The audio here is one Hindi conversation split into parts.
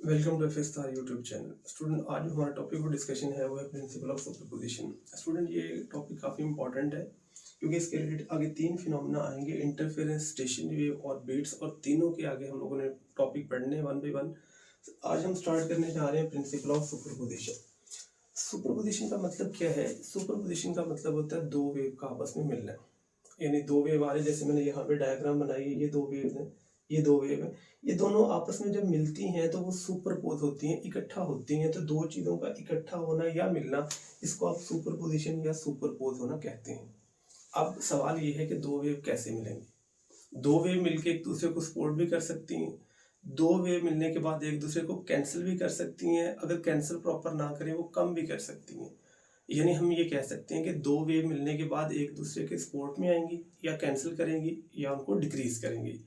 Welcome to F star YouTube channel. Student, आज जो हमारा टॉपिक और डिस्कशन है वो है प्रिंसिपल ऑफ सुपरपोजिशन। स्टूडेंट, ये टॉपिक काफ़ी इंपॉर्टेंट है क्योंकि इसके रिलेटेड आगे तीन फिनोमेना आएंगे, इंटरफेरेंस, स्टेशनरी वेव और बीट्स, और तीनों के आगे हम लोगों ने टॉपिक पढ़ने हैं वन बाई वन। आज हम स्टार्ट करने जा रहे हैं प्रिंसिपल ऑफ सुपरपोजिशन। सुपरपोजिशन का मतलब क्या है? सुपरपोजिशन का मतलब होता है दो वेव का आपस में मिलना। यानी दो वेव आ रहे, जैसे मैंने यहाँ पे डायग्राम बनाई है, ये दो वेव हैं, ये दो वेव है, ये दोनों आपस में जब मिलती हैं तो वो सुपरपोज होती हैं, इकट्ठा होती हैं। तो दो चीज़ों का इकट्ठा होना या मिलना, इसको आप सुपरपोजिशन या सुपरपोज होना कहते हैं। अब सवाल ये है कि दो वेव कैसे मिलेंगे? दो वेव मिलके एक दूसरे को सपोर्ट भी कर सकती हैं, दो वेव मिलने के बाद एक दूसरे को कैंसिल भी कर सकती हैं, अगर कैंसिल प्रॉपर ना करें वो कम भी कर सकती हैं। यानी हम ये कह सकते हैं कि दो वेव मिलने के बाद एक दूसरे के सपोर्ट में आएंगी या कैंसिल करेंगी या उनको डिक्रीज करेंगी।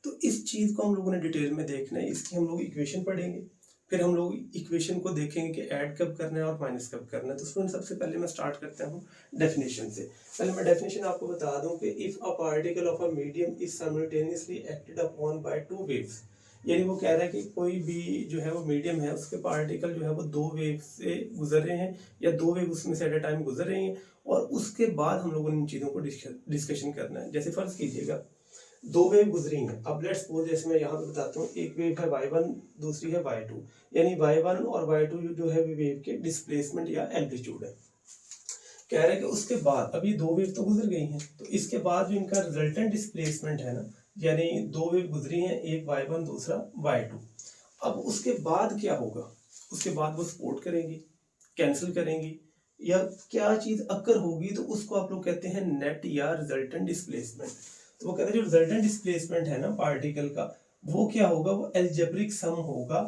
तो इस चीज़ को हम लोगों ने डिटेल में देखना है। इसकी हम लोग इक्वेशन पढ़ेंगे, फिर हम लोग इक्वेशन को देखेंगे कि ऐड कब करना है और माइनस कब करना है। तो स्टूडेंट, सबसे पहले मैं स्टार्ट करता हूँ डेफिनेशन से। पहले मैं डेफिनेशन आपको बता दूं कि if a particle of a medium is simultaneously acted upon by two waves, यानी वो कह रहा है कि कोई भी जो है वो मीडियम है, उसके पार्टिकल जो है वो दो वेव से गुजर रहे हैं या दो वेव उसमें से एट अ टाइम गुजर रही हैं, और उसके बाद हम लोगों ने इन चीज़ों को डिस्कशन करना है। जैसे फर्ज कीजिएगा दो वेव गुजरी हैं। अब लेट्स सपोज, जैसे मैं यहाँ पे बताता हूँ, एक वेव है y1, दूसरी है y2। यानी y1 और y2 जो है वेव के डिस्प्लेसमेंट या एम्पलीट्यूड है। कह रहे हैं कि उसके बाद, अभी दो वेव तो गुजर गई हैं, तो इसके बाद जो इनका रिजल्टेंट डिस्प्लेसमेंट है ना, यानी दो वेव गुजरी हैं, एक y1 दूसरा y2। अब उसके बाद क्या होगा? उसके बाद वो सपोर्ट करेंगी, कैंसिल करेंगी, या क्या चीज अक्कर होगी, तो उसको आप लोग कहते हैं नेट या रिजल्टेंट डिस्प्लेसमेंट। तो वो कहते हैं जो रिजल्टेंट डिस्प्लेसमेंट है ना पार्टिकल का, वो क्या होगा? वो एल्जेब्रिक सम होगा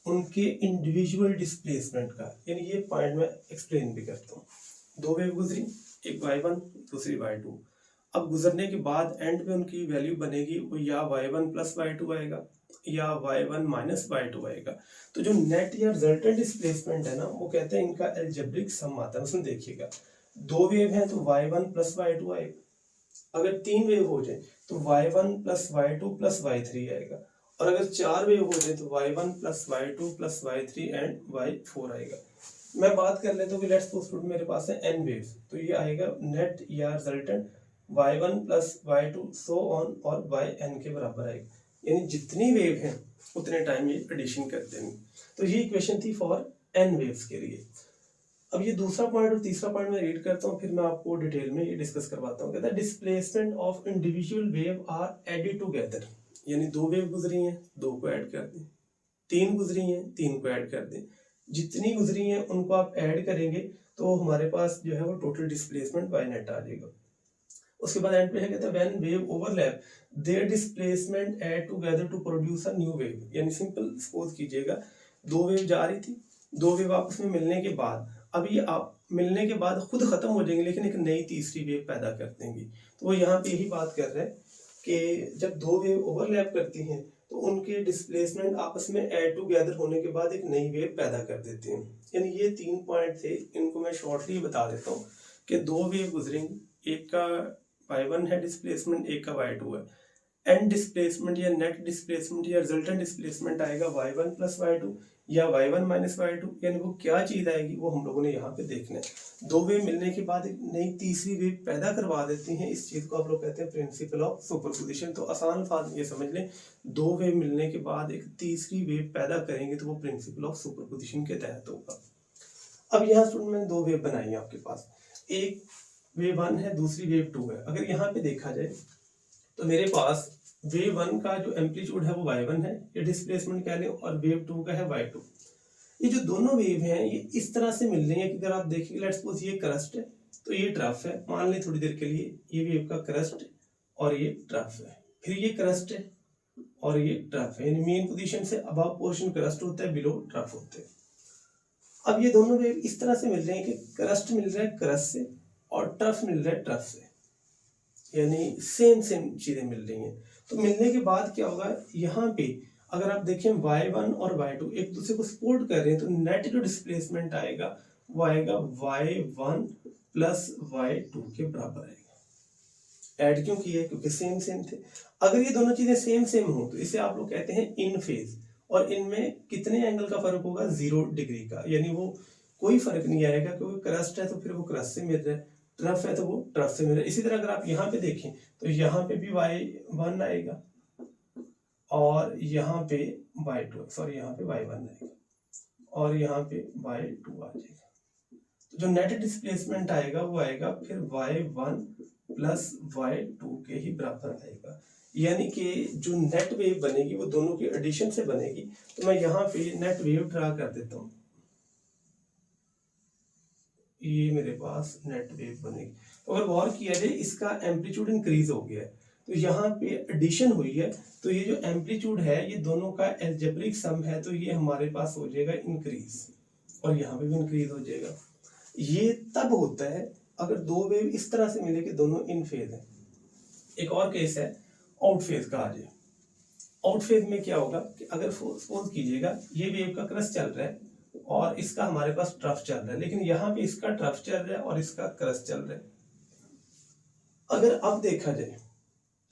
उनके इंडिविजुअल डिस्प्लेसमेंट का। यानी ये पॉइंट मैं एक्सप्लेन भी करता हूँ। दो वेव गुजरी, एक y1 दूसरी y2। अब गुजरने के बाद एंड पे उनकी वैल्यू बनेगी, वो या y1 प्लस y2 आएगा या y1 माइनस y2 आएगा। तो जो नेट या रिजल्टेंट डिस्प्लेसमेंट है ना, वो कहते हैं इनका एल्जेब्रिक सम आता है। उसमें देखिएगा, दो वेव है तो y1 प्लस y2 आएगा। अगर तीन वेव हो जाए तो y1 plus y2 plus y3 आएगा। और अगर चार वेव हो जाए तो y1 plus y2 plus y3 and y4 आएगा। मैं बात कर लेता हूँ कि लेट्स सपोज मेरे पास है n वेव्स, तो ये आएगा नेट या resultant y1 plus y2 so on और yn के बराबर आएगा। यानी जितनी वेव हैं उतने टाइम ये एडिशन कर देंगे। तो ये इक्वेशन थी फॉर n वेव्स के लिए। अब ये दूसरा पॉइंट और तीसरा पॉइंट मैं रीड करता हूँ, फिर मैं आपको डिटेल में ये डिस्कस करवाता हूँ। कहता है displacement of individual wave are added together. यानी दो वेव गुजरी हैं, दो को ऐड कर दें, तीन गुजरी हैं, तीन को ऐड कर दें, जितनी गुजरी हैं उनको आप ऐड करेंगे तो हमारे पास जो है वो टोटल डिस्प्लेसमेंट बाय नेट आ जाएगा। उसके बाद एंड पे है, कहता है when wave overlap their displacement add together to produce a new wave. यानी सिंपल सपोज कीजिएगा, दो वेव जा रही थी, दो वेव आपस में मिलने के बाद, अब ये आप मिलने के बाद खुद खत्म हो जाएंगे लेकिन एक नई तीसरी वेव पैदा कर देंगी। तो वो यहाँ पे यही बात कर रहे हैं कि जब दो वेव ओवरलैप करती हैं तो उनके डिस्प्लेसमेंट आपस में ऐड टुगेदर होने के बाद एक नई वेव पैदा कर देते हैं। यानी ये तीन पॉइंट थे, इनको मैं शॉर्टली बता देता हूँ कि दो वेव गुजरेंगी, एक का y1 है डिस्प्लेसमेंट, एक का y2 है। एंड डिस्प्लेसमेंट या नेट डिस्प्लेसमेंट या रिजल्टेंट डिस्प्लेसमेंट आएगा y1 प्लस y2 या y1 माइनस y2। यानी वो क्या चीज आएगी वो हम लोगों ने यहाँ पे देखना है। दो वेव मिलने के बाद एक नई तीसरी वेव पैदा करवा देती हैं, इस चीज को आप लोग कहते हैं प्रिंसिपल ऑफ सुपरपोजिशन। तो आसान बात ये समझ लें, दो वेव मिलने के बाद एक तीसरी वेव पैदा करेंगे तो वो प्रिंसिपल ऑफ सुपरपोजिशन के तहत होगा। अब यहाँ स्टूडेंट मैंने दो वेव बनाई है आपके पास, एक वेव 1 है, दूसरी वेव 2 है। अगर यहाँ पे देखा जाए तो मेरे पास वेव 1 का जो एम्पलीट्यूड है वो y1 है, ये डिस्प्लेसमेंट कह लें, और वेव 2 का है y2। ये जो दोनों वेव हैं ये इस तरह से मिल रही है कि अगर आप देखेंगे, लेट्स सपोज ये क्रस्ट है तो ये ट्रफ है, मान लें थोड़ी देर के लिए ये वेव का क्रस्ट और ये ट्रफ है, फिर ये क्रस्ट है और ये ट्रफ है। यानी मेन पोजीशन से अबव पोर्शन क्रस्ट होता है, बिलो ट्रफ होते हैं। अब ये दोनों वेव इस तरह से मिल रहे हैं कि क्रस्ट मिल रहा है क्रस्ट से और ट्रफ मिल रहा है ट्रफ से, यानी सेम सेम चीजें मिल रही हैं। तो मिलने के बाद क्या होगा, यहाँ पे अगर आप देखें y1 और y2 एक दूसरे को सपोर्ट कर रहे हैं, तो नेट जो डिस्प्लेसमेंट आएगा वो आएगा y1 प्लस y2 के बराबर आएगा। ऐड क्यों किया है? क्योंकि सेम सेम थे। अगर ये दोनों चीजें सेम सेम हो तो इसे आप लोग कहते हैं इन फेज, और इनमें कितने एंगल का फर्क होगा, 0 डिग्री का, यानी वो कोई फर्क नहीं आएगा, क्योंकि क्रस्ट है तो फिर वो क्रस्ट से मिल रहा है, ट्रफ है तो वो ट्रफ से मिल रहा है। इसी तरह अगर आप यहाँ पे देखें तो यहाँ पे भी y1 आएगा और यहाँ पे y2, सॉरी यहाँ पे y1 आएगा और यहाँ पे y2 आ जाएगा। तो जो नेट डिस्प्लेसमेंट आएगा वो आएगा फिर y1 प्लस y2 के ही बराबर आएगा, यानी कि जो नेट वेव बनेगी वो दोनों की एडिशन से बनेगी। तो मैं यहाँ पे नेट वेव ड्रा कर देता हूँ, ये मेरे पास नेट वेव बनेगी। तो अगर गौर किया जाए इसका एम्पलीट्यूड इंक्रीज हो गया है, तो यहाँ पे एडिशन हुई है, तो ये जो एम्पलीट्यूड है ये दोनों का एल्जेब्रिक सम है, तो ये हमारे पास हो जाएगा इंक्रीज और यहाँ पे भी इंक्रीज हो जाएगा। ये तब होता है अगर दो वेव इस तरह से मिले कि दोनों इन फेज है। एक और केस है आउट फेज का आ जाए। आउट फेज में क्या होगा कि अगर सपोज कीजिएगा ये वेव का क्रस्ट चल रहा है और इसका हमारे पास ट्रफ चल रहा है, लेकिन यहाँ पे इसका ट्रफ चल रहा है और इसका क्रस्ट चल रहा है। अगर अब देखा जाए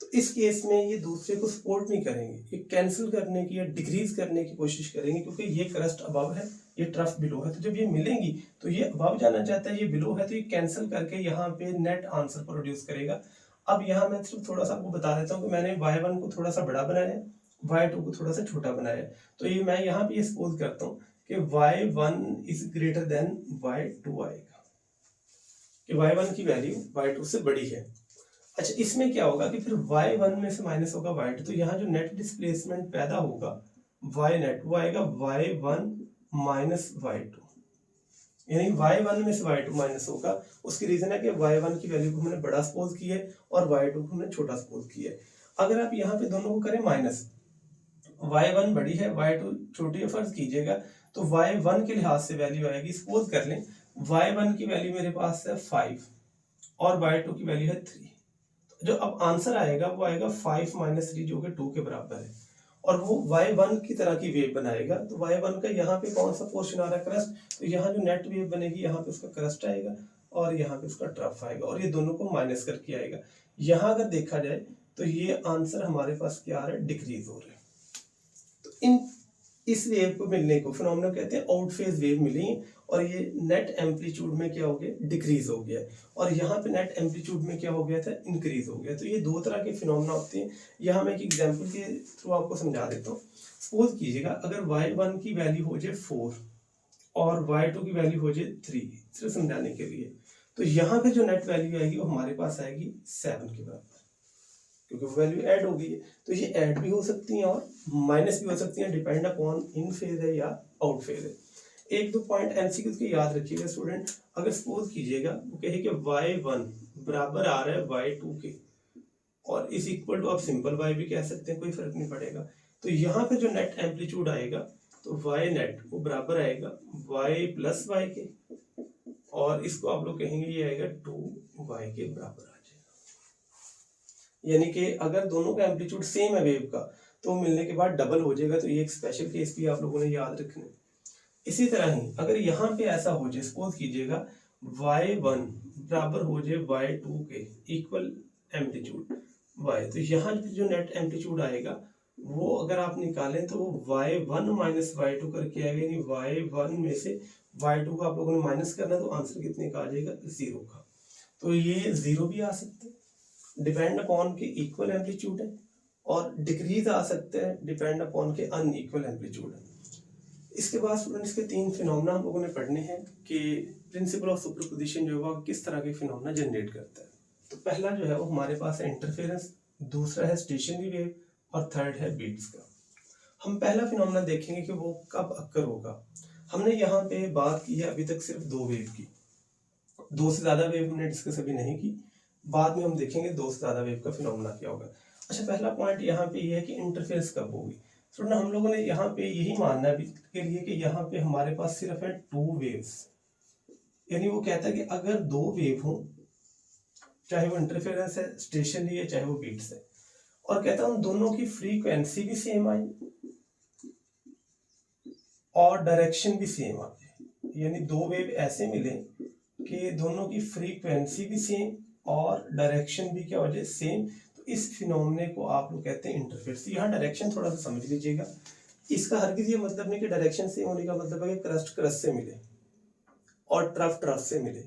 तो इस केस में ये दूसरे को सपोर्ट नहीं करेंगे, ये कैंसिल करने की या डिक्रीज करने की कोशिश करेंगे, क्योंकि ये क्रस्ट अबव है, ये ट्रफ बिलो है। तो जब ये मिलेंगी तो ये अबव जाना चाहता है, ये बिलो है, तो ये कैंसिल करके यहाँ पे नेट आंसर प्रोड्यूस करेगा। अब यहाँ मैं सिर्फ थोड़ा सा आपको बता देता हूँ कि मैंने y1 को थोड़ा सा बड़ा बनाया है, y2 को थोड़ा सा छोटा बनाया है। तो ये मैं यहाँ पे ये सपोज करता हूँ कि y1 is greater than y2 आएगा, कि y1 की वैल्यू y2 से बड़ी है। अच्छा, इसमें क्या होगा कि फिर y1 में से माइनस होगा y2, तो यहाँ जो नेट डिस्प्लेसमेंट पैदा होगा y नेट वो आएगा y1 माइनस y2, यानी y1 में से y2 माइनस होगा। उसकी रीजन है कि y1 की वैल्यू को हमने बड़ा सपोज किया है और y2 को हमने छोटा सपोज किया है। अगर आप यहाँ पे दोनों को करें माइनस, y1 बड़ी है y2 छोटी है फर्ज कीजिएगा, तो y1 के लिहाज से वैल्यू आएगी, सपोज कर लें y1 की वैल्यू मेरे पास है 5 और y2 की वैल्यू है 3। जो अब आंसर आएगा वो आएगा 5 माइनस 3 जो कि 2 के बराबर है, और वो y1 की तरह की वेव बनाएगा। तो y1 का यहाँ पे कौन सा पोर्शन आ रहा है, क्रस्ट, तो यहाँ जो नेट वेव बनेगी यहाँ पे उसका क्रस्ट आएगा और यहाँ पे उसका ट्रफ आएगा, और ये दोनों को माइनस करके आएगा। यहाँ अगर देखा जाए तो ये आंसर हमारे पास क्या आ रहा है, डिक्रीज हो रहा है। तो इस वेव को मिलने को फिनोमेना कहते हैं आउट फेज वेव मिली, और ये नेट एम्पलीट्यूड में क्या हो गया, डिक्रीज हो गया, और यहाँ पे नेट एम्पलीट्यूड में क्या हो गया था, इंक्रीज हो गया। तो ये दो तरह के फिनोमेना होते हैं। यहाँ मैं एक एग्जांपल के थ्रू आपको समझा देता हूँ। सपोज कीजिएगा अगर y1 की वैल्यू हो जाए 4 और y2 की वैल्यू हो जाए 3, सिर्फ समझाने के लिए, तो यहाँ पे जो नेट वैल्यू आएगी वो हमारे पास आएगी 7 के बराबर, क्योंकि वैल्यू ऐड हो गई है। तो ये ऐड भी हो सकती हैं और माइनस भी हो सकती हैं, डिपेंड अपॉन इन फेज है या आउट फेज है। एक दो पॉइंट एमसीक्यूज के याद रखिएगा स्टूडेंट। अगर सपोज कीजिएगा वो कहे कि y1 बराबर आ रहा है y2 के, और इस इक्वल टू आप सिंपल y भी कह सकते हैं, कोई फर्क नहीं पड़ेगा। तो यहाँ पे जो नेट एम्पलीट्यूड आएगा तो y नेट वो बराबर आएगा y प्लस y के, और इसको आप लोग कहेंगे ये आएगा 2y के बराबर आ जाएगा। यानी कि अगर दोनों का एम्पलीट्यूड सेम है वेव का तो मिलने के बाद डबल हो जाएगा। तो ये एक स्पेशल केस भी आप लोगों ने याद रखना है। इसी तरह ही अगर यहाँ पे ऐसा हो जाए, सपोज कीजिएगा y1 बराबर हो जाए y2 के, इक्वल एम्पलीट्यूड y, तो यहाँ जो नेट एम्पलीट्यूड आएगा वो अगर आप निकालें तो वो y1 माइनस y2 करके आएगा, यानी y1 में से y2 को आप लोगों ने माइनस करना, तो आंसर कितने का आ जाएगा, 0 का। तो ये 0 भी आ सकते हैं, डिपेंड अपॉन के इक्वल एम्पलीट्यूड है, और डिक्रीज आ सकते हैं डिपेंड अपॉन के अनइक्वल एम्पलीट्यूड है। इसके बाद स्टूडेंट्स के 3 फिनोमेना हम लोगों ने पढ़ने हैं कि प्रिंसिपल ऑफ सुपरपोजिशन जो है वो किस तरह के फिनोमेना जनरेट करता है। तो पहला जो है वो हमारे पास है इंटरफेरेंस, दूसरा है स्टेशनरी वेव, और थर्ड है बीट्स का। हम पहला फिनोमेना देखेंगे कि वो कब अक्कर होगा। हमने यहाँ पे बात की है अभी तक सिर्फ 2 वेव की, 2 से ज्यादा वेव हमने डिस्कस अभी नहीं की। बाद में हम देखेंगे 2 से ज्यादा वेव का फिनोमेना क्या होगा। अच्छा, पहला पॉइंट यहाँ पे ये है कि इंटरफेरेंस कब होगी। तो ना हम लोगों ने यहाँ पे यही मानना है के लिए कि यहाँ पे हमारे पास सिर्फ है 2 वेव्स, यानी वो कहता है कि अगर 2 वेव हो, चाहे वो इंटरफेरेंस है, स्टेशनरी है, चाहे वो बीट्स है, और कहता है उन दोनों की फ्रीक्वेंसी भी सेम आए और डायरेक्शन भी सेम आए, यानी 2 वेव ऐसे मिले कि दोनों की फ्रीक्वेंसी भी सेम और डायरेक्शन भी क्या हो जाए, सेम। इस फिनोमेने को आप लोग कहते हैं इंटरफेरेंस। यहाँ डायरेक्शन थोड़ा सा समझ लीजिएगा। इसका हरगिज ये मतलब नहीं कि डायरेक्शन सेम होने का मतलब है कि क्रस्ट क्रस्ट से मिले और ट्रफ ट्रफ से मिले,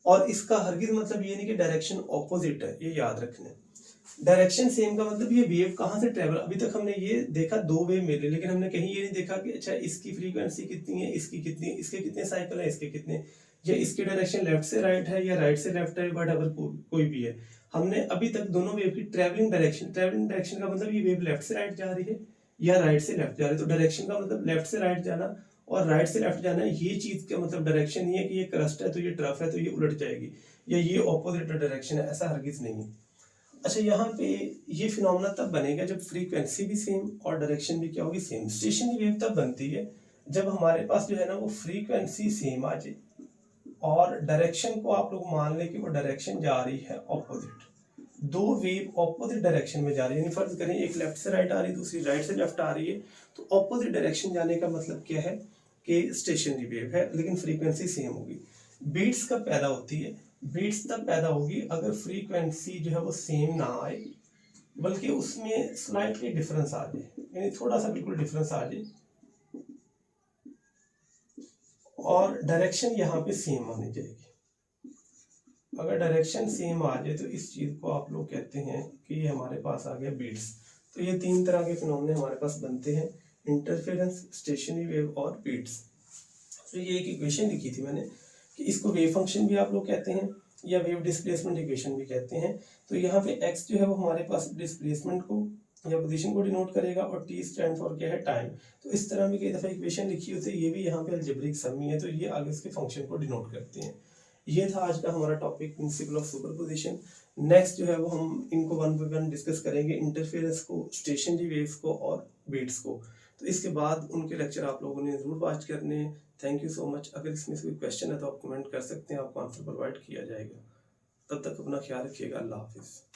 और इसका हरगिज मतलब ये नहीं कि डायरेक्शन ऑपोजिट है, ये याद रखना है। डायरेक्शन सेम का मतलब ये वेव कहाँ से ट्रेवल, अभी तक हमने ये देखा दो वेव मिले, लेकिन हमने कहीं ये नहीं देखा कि अच्छा इसकी फ्रीक्वेंसी कितनी है, इसकी कितनी, इसके कितने साइकिल है, इसके कितने, या इसकी डायरेक्शन लेफ्ट से राइट है या राइट से लेफ्ट है, वट एवर कोई भी है। हमने अभी तक दोनों वेव की ट्रेवलिंग डायरेक्शन का मतलब ये वेव लेफ्ट से राइट जा रही है या राइट से लेफ्ट जा रही है। तो डायरेक्शन का मतलब लेफ्ट से राइट जाना और राइट से लेफ्ट जाना, ये चीज का मतलब डायरेक्शन नहीं है कि ये क्रस्ट है तो ये ट्रफ है तो ये उलट जाएगी, या ये ऑपोजिट डायरेक्शन है, ऐसा हरगिज नहीं है। अच्छा, यहाँ पे ये फिनोमेना तब बनेगा जब फ्रीक्वेंसी भी सेम और डायरेक्शन भी क्या होगी, सेम। स्टेशनरी वेव तब बनती है जब हमारे पास जो है ना वो फ्रीक्वेंसी सेम आ जाए और डायरेक्शन को आप लोग मान लें कि वो डायरेक्शन जा रही है ऑपोजिट, दो वेव ऑपोजिट डायरेक्शन में जा रही है। यानी फर्ज करें एक लेफ्ट से राइट आ रही है, दूसरी राइट से लेफ्ट आ रही है, तो ऑपोजिट डायरेक्शन जाने का मतलब क्या है कि स्टेशनरी वेव है लेकिन फ्रीक्वेंसी सेम होगी। बीट्स कब पैदा होती है, बीट्स तब पैदा होगी अगर फ्रीक्वेंसी जो है वो सेम ना आए बल्कि उसमें स्लाइटली डिफरेंस आ जाए, यानी थोड़ा सा बिल्कुल डिफरेंस आ जाए और डायरेक्शन यहाँ पे सेम मानी जाएगी। अगर डायरेक्शन सेम आ जाए तो इस चीज को आप लोग कहते हैं कि ये हमारे पास आ गया बीट्स। तो ये तीन तरह के फिनोमेना हमारे पास बनते हैं, इंटरफेरेंस, स्टेशनरी वेव और बीट्स। तो ये एक इक्वेशन लिखी थी मैंने कि इसको वेव फंक्शन भी आप लोग कहते हैं या वेव डिस्प्लेसमेंट इक्वेशन भी कहते हैं। तो यहाँ पे x जो है वो हमारे पास डिस्प्लेसमेंट को या पोजीशन को डिनोट करेगा और t स्टैंड फॉर क्या है, टाइम। तो इस तरह में कई दफा इक्वेशन लिखी होती है, ये भी यहाँ पे अलजेब्रिक सम ही है, तो ये आगे इसके फंक्शन को डिनोट करते हैं। ये था आज का हमारा topic, principal of superposition. Next जो है वो हम इनको वन बाय वन डिस्कस करेंगे, इंटरफेरेंस को, स्टेशनरी वेव्स को और बीट्स को। तो इसके बाद उनके लेक्चर आप लोगों ने जरूर वॉच करने हैं। Thank you so much. अगर इसमें से कोई क्वेश्चन है तो आप कमेंट कर सकते हैं, आपको आंसर प्रोवाइड किया जाएगा। तब तक अपना ख्याल रखिएगा। अल्लाह हाफिज़।